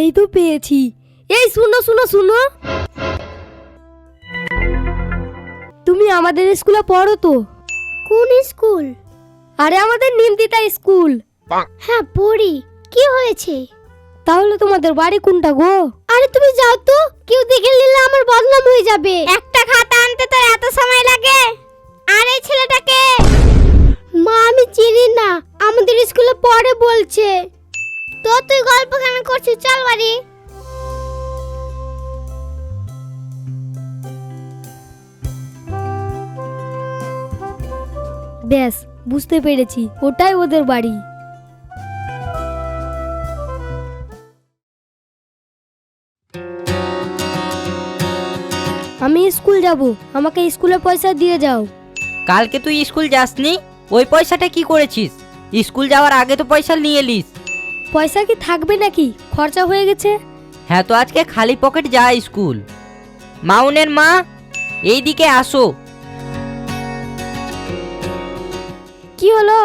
এই তো পেয়েছি। এই শুনো শুনো শুনো, তুমি আমাদের স্কুলে পড়ো তো? কোন স্কুল? আরে আমাদের নিমতিতা স্কুল। হ্যাঁ পড়ি। কি হয়েছে? তাহলে তোমাদের বাড়ি কোনটা গো? আরে তুমি যাও তো, কেউ দেখে নিলে আমার বদনাম হয়ে যাবে। একটা খাতা আনতে তো এত সময় লাগে। আর এই ছেলেটাকে? মা আমি চিনি না, আমাদের স্কুলে পড়ে বলছে। তো তুই গল্প কেন করছিস? চল বাড়ি। ব্যাস বুঝতে পেরেছি, ওটাই ওদের বাড়ি। আমি স্কুল যাব, আমাকে স্কুলে পয়সা দিয়ে যাও। কালকে তুই স্কুল যাসনি, ওই পয়সাটা কি করেছিস? স্কুল যাওয়ার আগে তো পয়সা নিয়ে এলিস। পয়সা কি থাকবে নাকি? খরচা হয়ে গেছে। হ্যাঁ তো আজকে খালি পকেট যা স্কুল। মাউনের মা, এইদিকে আসো। কি হলো?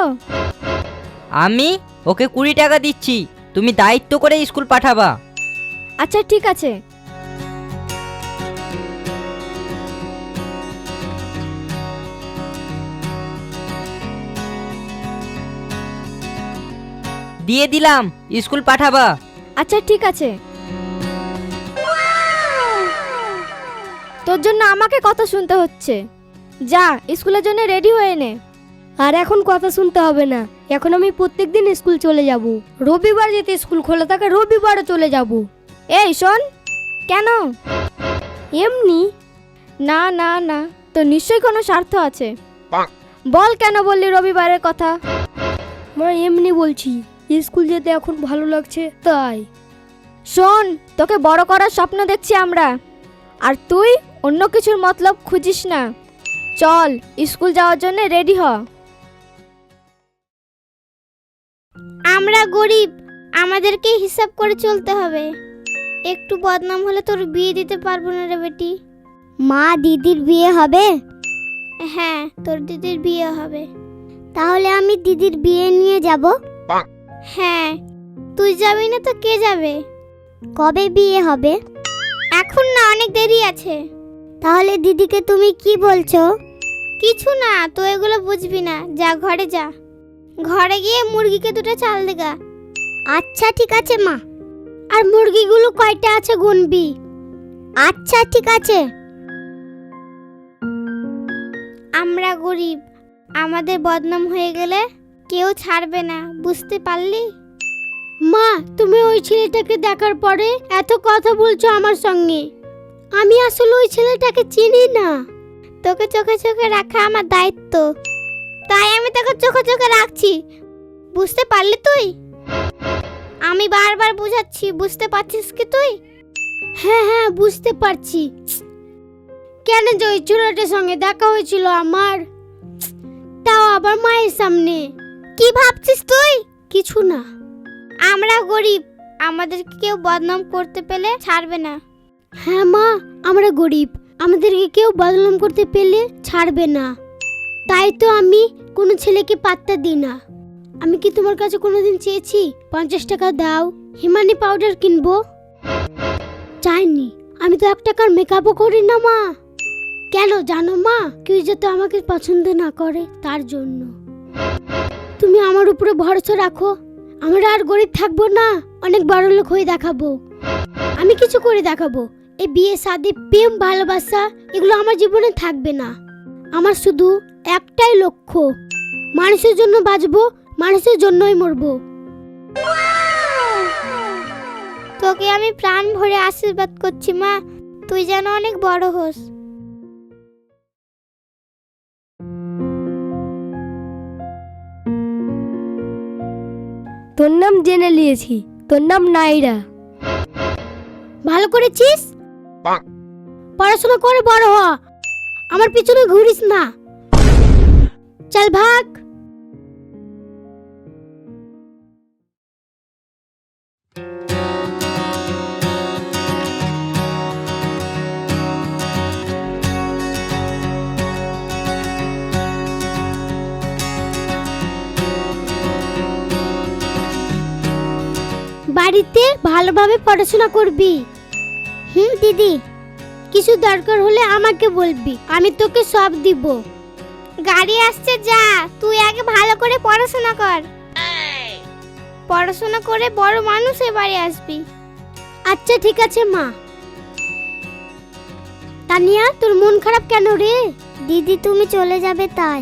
আমি ওকে 20 টাকা দিচ্ছি, তুমি দায়িত্ব করে স্কুল পাঠাবা। আচ্ছা ঠিক আছে। দিয়ে দিলাম, স্কুল পাঠাবা। আচ্ছা ঠিক আছে। তোর জন্য আমাকে কথা শুনতে হচ্ছে। যা স্কুলের জন্য রেডি হয়ে নে। আর এখন কথা শুনতে হবে না, এখন আমি প্রত্যেকদিন স্কুল চলে যাব। রবিবার যেতে স্কুল খোলা থাকে, রবিবারও চলে যাব। এই শোন। কেন? এমনি। না না না, তো নিশ্চয়ই কোনো স্বার্থ আছে। বল কেন বললি রবিবারের কথা? মা এমনি বলছি, স্কুল যেতে এখন ভালো লাগছে তাই। শোন, তোকে বড় করার স্বপ্ন দেখছি আমরা, আর তুই অন্য কিছুর মতলব খুঁজিস না। চল স্কুল যাওয়ার জন্য রেডি হ। আমরা গরিব, আমাদেরকে হিসাব করে চলতে হবে। একটু বদনাম হলে তোর বিয়ে দিতে পারবো না রে বেটি। মা দিদির বিয়ে হবে? হ্যাঁ তোর দিদির বিয়ে হবে। তাহলে আমি দিদির বিয়ে নিয়ে যাব? হ্যাঁ। তুই যাবি না তো কে যাবে? কবে বিয়ে হবে? এখন না, অনেক দেরি আছে। তাহলে দিদিকে তুমি কি বলছো? কিছু না, তো এগুলো বুঝবি না। যা ঘরে যা, ঘরে গিয়ে মুরগিকে দুটো চাল দেগা। আচ্ছা ঠিক আছে মা। আর মুরগিগুলো কয়টা আছে গুনবি। আচ্ছা ঠিক আছে। আমরা গরিব, আমাদের বদনাম হয়ে গেলে কেউ ছাড়বে না, বুঝতে পারলি? মা তুমি ওই ছেলেটাকে দেখার পরে এত কথা বলছো আমার সঙ্গে। আমি আসলে ওই ছেলেটাকে চিনি না। তোকে চোখে চোখে রাখা আমার দায়িত্ব, তাই আমি তোকে চোখে চোখে রাখছি। বুঝতে পারলি তুই? আমি বারবার বুঝাচ্ছি, বুঝতে পারছিস কি তুই? হ্যাঁ হ্যাঁ বুঝতে পারছি। কেন যে ওই ছেলেটার সঙ্গে দেখা হয়েছিল আমার, তাও আবার মায়ের সামনে। কি ভাবছিস তুই? কিছু না। আমরা গরিব, আমাদেরকে কেউ বদনাম করতে পেলে ছাড়বে না। হ্যাঁ মা, আমরা গরিব, আমাদেরকে কেউ বদনাম করতে পেলে ছাড়বে না। তাই তো আমি কোনো ছেলেকে পাত্তা দিই না। আমি কি তোমার কাছে কোনোদিন চেয়েছি 50 টাকা দাও, হিমানি পাউডার কিনবো? চাইনি। আমি তো 1 টাকার মেকআপও করি না মা। কেন জানো মা? কেউ যাতে আমাকে পছন্দ না করে তার জন্য। তুমি আমার উপরে ভরসা রাখো, আমরা আর গরিব থাকবো না, অনেক বড় লোক হয়ে দেখাবো। আমি কিছু করে দেখাবো। এই বিয়ে শাদী প্রেম ভালোবাসা এগুলো আমার জীবনে থাকবে না। আমার শুধু একটাই লক্ষ্য, মানুষের জন্য বাঁচবো, মানুষের জন্যই মরবো। তোকে আমি প্রাণ ভরে আশীর্বাদ করছি মা, তুই যেন অনেক বড় হোস। তোর নাম জেনে নিয়েছি, তোর নাম নাইরা। ভালো করেছিস। পড়াশোনা করে বড় হ, আমার পিছনে ঘুরিস না। চল ভাগ। বাড়িতে ভালোভাবে পড়াশোনা করবি। দিদি, কিছু দরকার হলে আমাকে বলবি, আমি তোকে সব দিব। গাড়ি আসছে, যা তুই আগে ভালো করে পড়াশোনা কর। পড়াশোনা করে বড় মানুষ বাড়ি আসবি। আচ্ছা ঠিক আছে মা। তানিয়া, তোর মন খারাপ কেন রে? দিদি তুমি চলে যাবে তাই।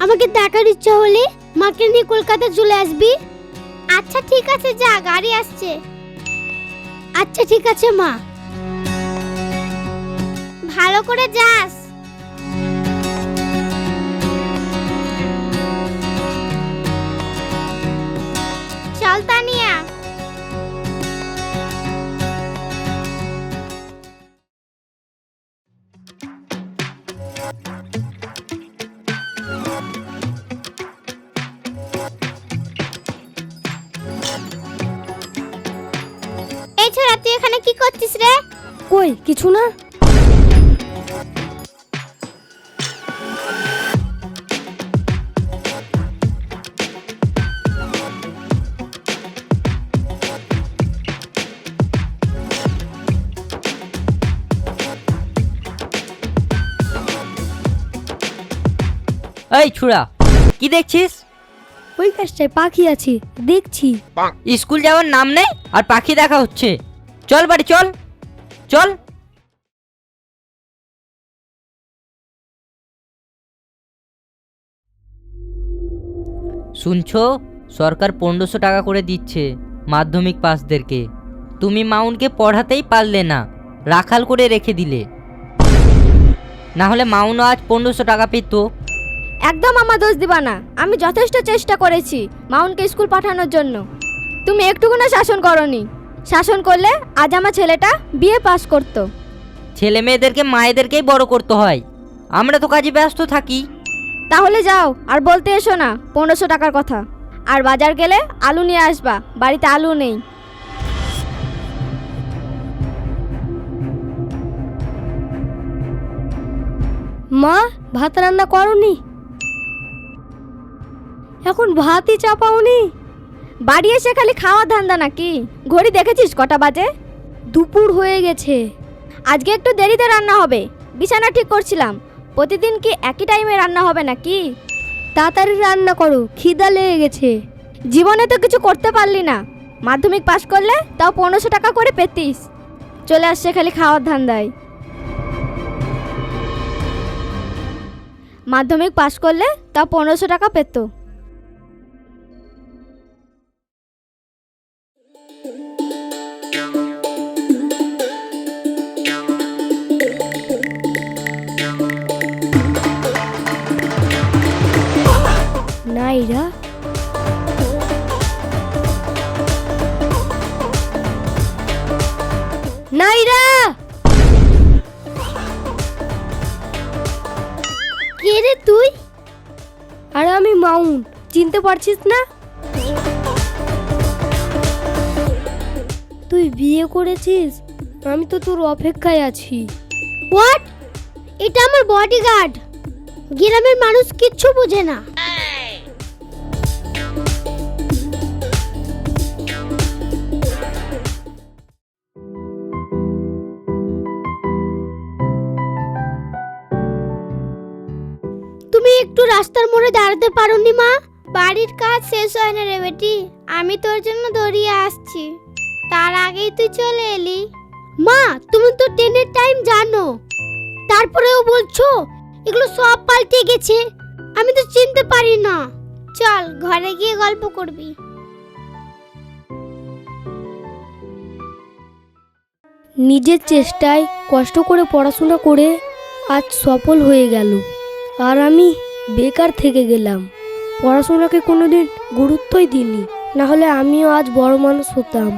আমাকে দেখার ইচ্ছা হলে মাকে নিয়ে কলকাতা চলে আসবি। আচ্ছা ঠিক আছে, যা গাড়ি আসছে। আচ্ছা ঠিক আছে মা। ভালো করে যাস। চল তানিয়া। এই ছোড়া, তুই এখানে কি করছিস রে? কই কিছু না। এই ছুড়া, কি দেখছিস? ওই গাছটায় পাখি আছে, দেখছি। স্কুল যাওয়ার নাম নেই আর পাখি দেখা হচ্ছে। চল বাড়ি চল, চল। শুনছো, সরকার 1500 টাকা করে দিচ্ছে মাধ্যমিক পাসদেরকে। তুমি মাউনকে পড়াতেই পারলে না, রাখাল করে রেখে দিলে। না হলে মাউনও আজ 1500 টাকা পেত। একদম আমার দোষ দিবা না, আমি যথেষ্ট চেষ্টা করেছি মাউনকে স্কুল পাঠানোর জন্য। তুমি একটুকুনা শাসন করনি। শাসন করলে আজ আমার ছেলেটা বিএ পাস করত। ছেলে মেয়েদেরকে মায়েদেরকেই বড় করতে হয়, আমরা তো কাজে ব্যস্ত থাকি। তাহলে যাও আর বলতে এসো না 1500 টাকার কথা। আর বাজার গেলে আলু নিয়ে আসবা, বাড়িতে আলু নেই। মা, ভাত রান্না করনি? এখন ভাতই চাপাওনি? বাড়ি এসে খালি খাওয়া ধান্দা নাকি? ঘড়ি দেখেছিস কটা বাজে? দুপুর হয়ে গেছে। আজকে একটু দেরিতে রান্না হবে, বিছানা ঠিক করছিলাম। প্রতিদিন কি একই টাইমে রান্না হবে নাকি? তাড়াতাড়ি রান্না করো, খিদা লেগে গেছে। জীবনে তো কিছু করতে পারলি না। মাধ্যমিক পাস করলে তাও 1500 টাকা করে পেতিস। চলে আসছে খালি খাওয়ার ধান্দায়। মাধ্যমিক পাস করলে তাও 1500 টাকা পেত। নাইরা, নাইরা, কে রে তুই? আরে আমি মাউন, চিনতে পারছিস না? তুই বিয়ে করেছিস? আমি তো তোর অপেক্ষায় আছি। হোয়াট? এটা আমার বডিগার্ড। গ্রামের মানুষ কিচ্ছু বোঝে না। তুমি একটু রাস্তার মোড়ে দাঁড়াতে পারোনি মা? বাড়ির কাজ শেষ হয় না রে বেটি, আমি তোর জন্য দৌড়িয়ে আসছি। তার আগেই তুই চলে এলি। মা, তুমি তো ট্রেনের টাইম জানো, তারপরেও বলছো এগুলো সব পাল্টে গেছে। আমি তো চিনতে পারি না। চল ঘরে গিয়ে গল্প করবি। নিজের চেষ্টায় কষ্ট করে পড়াশোনা করে আজ সফল হয়ে গেল, আর আমি বেকার থেকে গেলাম। পড়াশোনাকে কোনোদিন গুরুত্বই দিইনি, না হলে আমিও আজ বড় মানুষ হতাম।